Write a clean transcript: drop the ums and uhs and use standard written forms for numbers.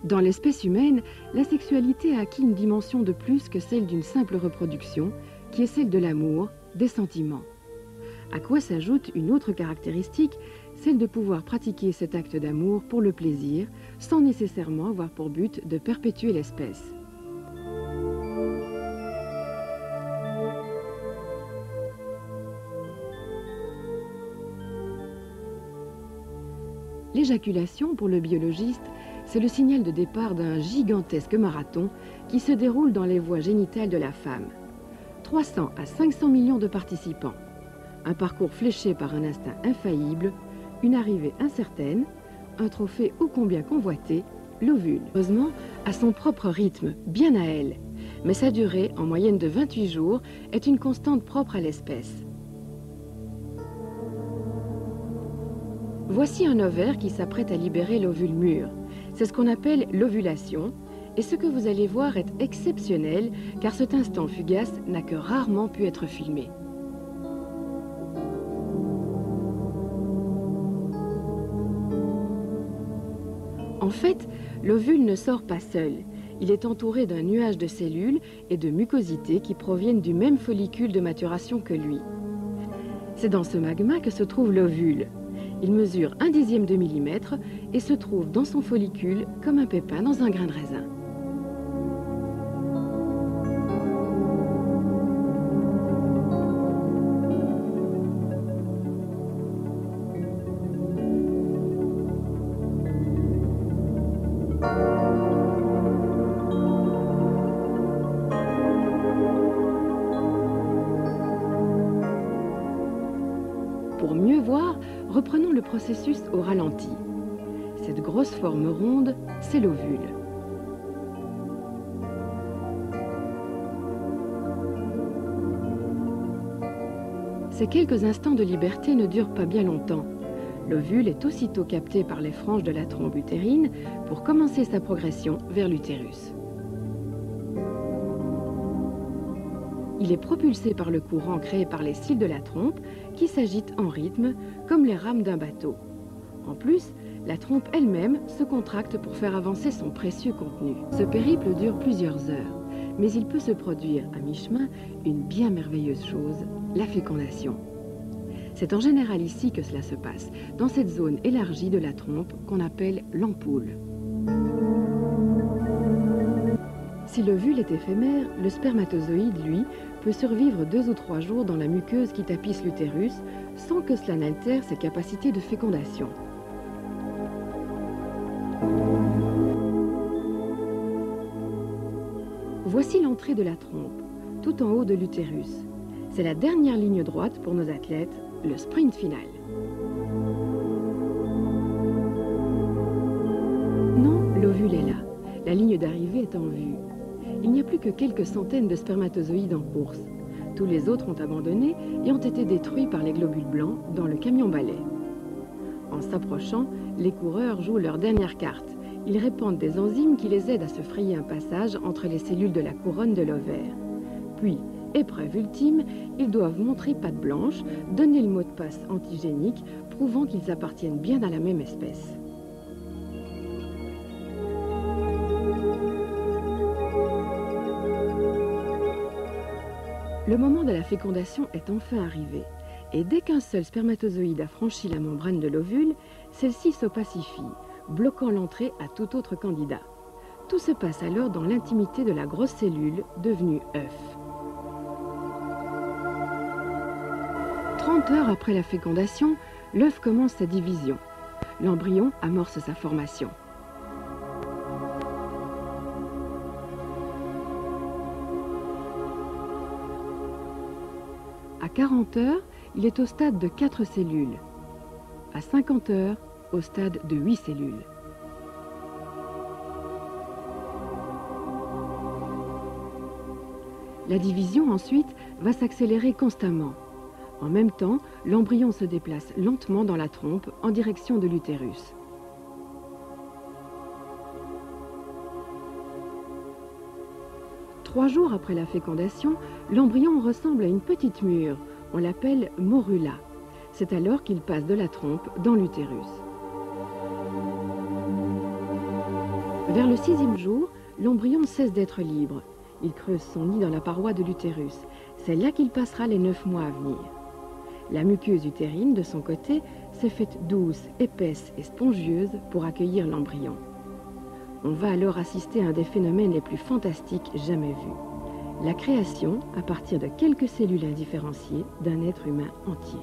Dans l'espèce humaine, la sexualité a acquis une dimension de plus que celle d'une simple reproduction, qui est celle de l'amour, des sentiments. À quoi s'ajoute une autre caractéristique, celle de pouvoir pratiquer cet acte d'amour pour le plaisir, sans nécessairement avoir pour but de perpétuer l'espèce. L'éjaculation, pour le biologiste, c'est le signal de départ d'un gigantesque marathon qui se déroule dans les voies génitales de la femme. 300 à 500 millions de participants. Un parcours fléché par un instinct infaillible, une arrivée incertaine, un trophée ô combien convoité, l'ovule. Heureusement, à son propre rythme, bien à elle. Mais sa durée, en moyenne de 28 jours, est une constante propre à l'espèce. Voici un ovaire qui s'apprête à libérer l'ovule mûr. C'est ce qu'on appelle l'ovulation, et ce que vous allez voir est exceptionnel, car cet instant fugace n'a que rarement pu être filmé. En fait, l'ovule ne sort pas seul. Il est entouré d'un nuage de cellules et de mucosités qui proviennent du même follicule de maturation que lui. C'est dans ce magma que se trouve l'ovule. Il mesure 1/10 de millimètre et se trouve dans son follicule comme un pépin dans un grain de raisin. Pour mieux voir, reprenons le processus au ralenti. Cette grosse forme ronde, c'est l'ovule. Ces quelques instants de liberté ne durent pas bien longtemps. L'ovule est aussitôt capté par les franges de la trompe utérine pour commencer sa progression vers l'utérus. Il est propulsé par le courant créé par les cils de la trompe qui s'agitent en rythme comme les rames d'un bateau. En plus, la trompe elle-même se contracte pour faire avancer son précieux contenu. Ce périple dure plusieurs heures, mais il peut se produire à mi-chemin une bien merveilleuse chose, la fécondation. C'est en général ici que cela se passe, dans cette zone élargie de la trompe qu'on appelle l'ampoule. Si l'ovule est éphémère, le spermatozoïde, lui, peut survivre 2 ou 3 jours dans la muqueuse qui tapisse l'utérus sans que cela n'altère ses capacités de fécondation. Voici l'entrée de la trompe, tout en haut de l'utérus. C'est la dernière ligne droite pour nos athlètes, le sprint final. Non, l'ovule est là. La ligne d'arrivée est en vue. Il n'y a plus que quelques centaines de spermatozoïdes en course. Tous les autres ont abandonné et ont été détruits par les globules blancs dans le camion-balai. En s'approchant, les coureurs jouent leur dernière carte. Ils répandent des enzymes qui les aident à se frayer un passage entre les cellules de la couronne de l'ovaire. Puis, épreuve ultime, ils doivent montrer patte blanche, donner le mot de passe antigénique, prouvant qu'ils appartiennent bien à la même espèce. Le moment de la fécondation est enfin arrivé, et dès qu'un seul spermatozoïde a franchi la membrane de l'ovule, celle-ci s'opacifie, bloquant l'entrée à tout autre candidat. Tout se passe alors dans l'intimité de la grosse cellule devenue œuf. 30 heures après la fécondation, l'œuf commence sa division. L'embryon amorce sa formation. À 40 heures, il est au stade de 4 cellules. À 50 heures, au stade de 8 cellules. La division, ensuite, va s'accélérer constamment. En même temps, l'embryon se déplace lentement dans la trompe en direction de l'utérus. Trois jours après la fécondation, l'embryon ressemble à une petite mûre. On l'appelle morula. C'est alors qu'il passe de la trompe dans l'utérus. Vers le 6e jour, l'embryon cesse d'être libre. Il creuse son nid dans la paroi de l'utérus. C'est là qu'il passera les 9 mois à venir. La muqueuse utérine, de son côté, s'est faite douce, épaisse et spongieuse pour accueillir l'embryon. On va alors assister à un des phénomènes les plus fantastiques jamais vus. La création, à partir de quelques cellules indifférenciées, d'un être humain entier.